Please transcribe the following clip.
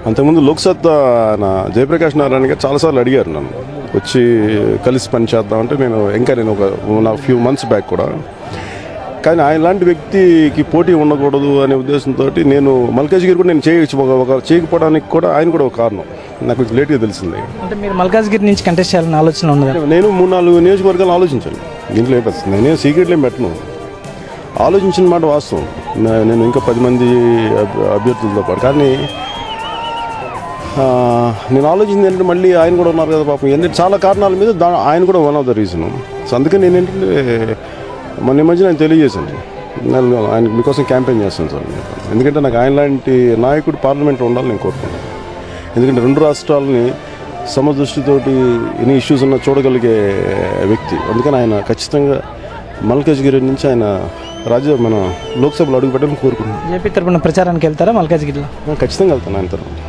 అంతకుముందు లోక్సత్తా జయప్రకాష్ నారాయణ గారు చాలాసార్లు అడిగారు నన్ను వచ్చి కలిసి పని చేద్దామంటే నేను ఒక ఫ్యూ మంత్స్ బ్యాక్ కూడా. కానీ ఆయన లాంటి వ్యక్తికి పోటీ ఉండకూడదు అనే ఉద్దేశంతో నేను మల్కాజ్గిరి కూడా నేను చేయకపోవడానికి కూడా ఆయన కూడా ఒక కారణం. నాకు కొంచెం లేట్గా తెలిసింది. అంటే మీరు మల్కాజ్గిరి నుంచి కంటెస్ట్ చేయాలని ఆలోచన ఉన్నది? నేను 3-4 నియోజకవర్గాలు ఆలోచించాను. దీంట్లో ఏపస్తుంది నేనే సీక్రెట్లే పెట్టను. ఆలోచించిన మాట వాస్తవం. నేను ఇంకా 10 మంది అభ్యర్థులతో పాటు. కానీ నేను ఆలోచించింది ఏంటంటే మళ్ళీ ఆయన కూడా ఉన్నారు కదా పాపం. ఏంటంటే చాలా కారణాల మీద ఆయన కూడా one of the reason. So అందుకని నేనేంటంటే మొన్న మధ్య నేను తెలియజేశాను, నేను ఆయన మీకోసం క్యాంపెయిన్ చేస్తాను సార్. ఎందుకంటే నాకు ఆయన లాంటి నాయకుడు పార్లమెంట్లో ఉండాలని నేను కోరుకున్నాను. ఎందుకంటే 2 రాష్ట్రాలని సమదృష్టితోటి ఎన్ని ఇష్యూస్ ఉన్నా చూడగలిగే వ్యక్తి. అందుకని ఆయన ఖచ్చితంగా మల్కాజ్గిరి నుంచి ఆయన మన లోక్సభలో అడుగు పెట్టాలని కోరుకున్నాను. జేపీ తరపున ప్రచారానికి వెళ్తారా మల్కాజ్గిరిలో? ఖచ్చితంగా వెళ్తాను ఆయన తరపున.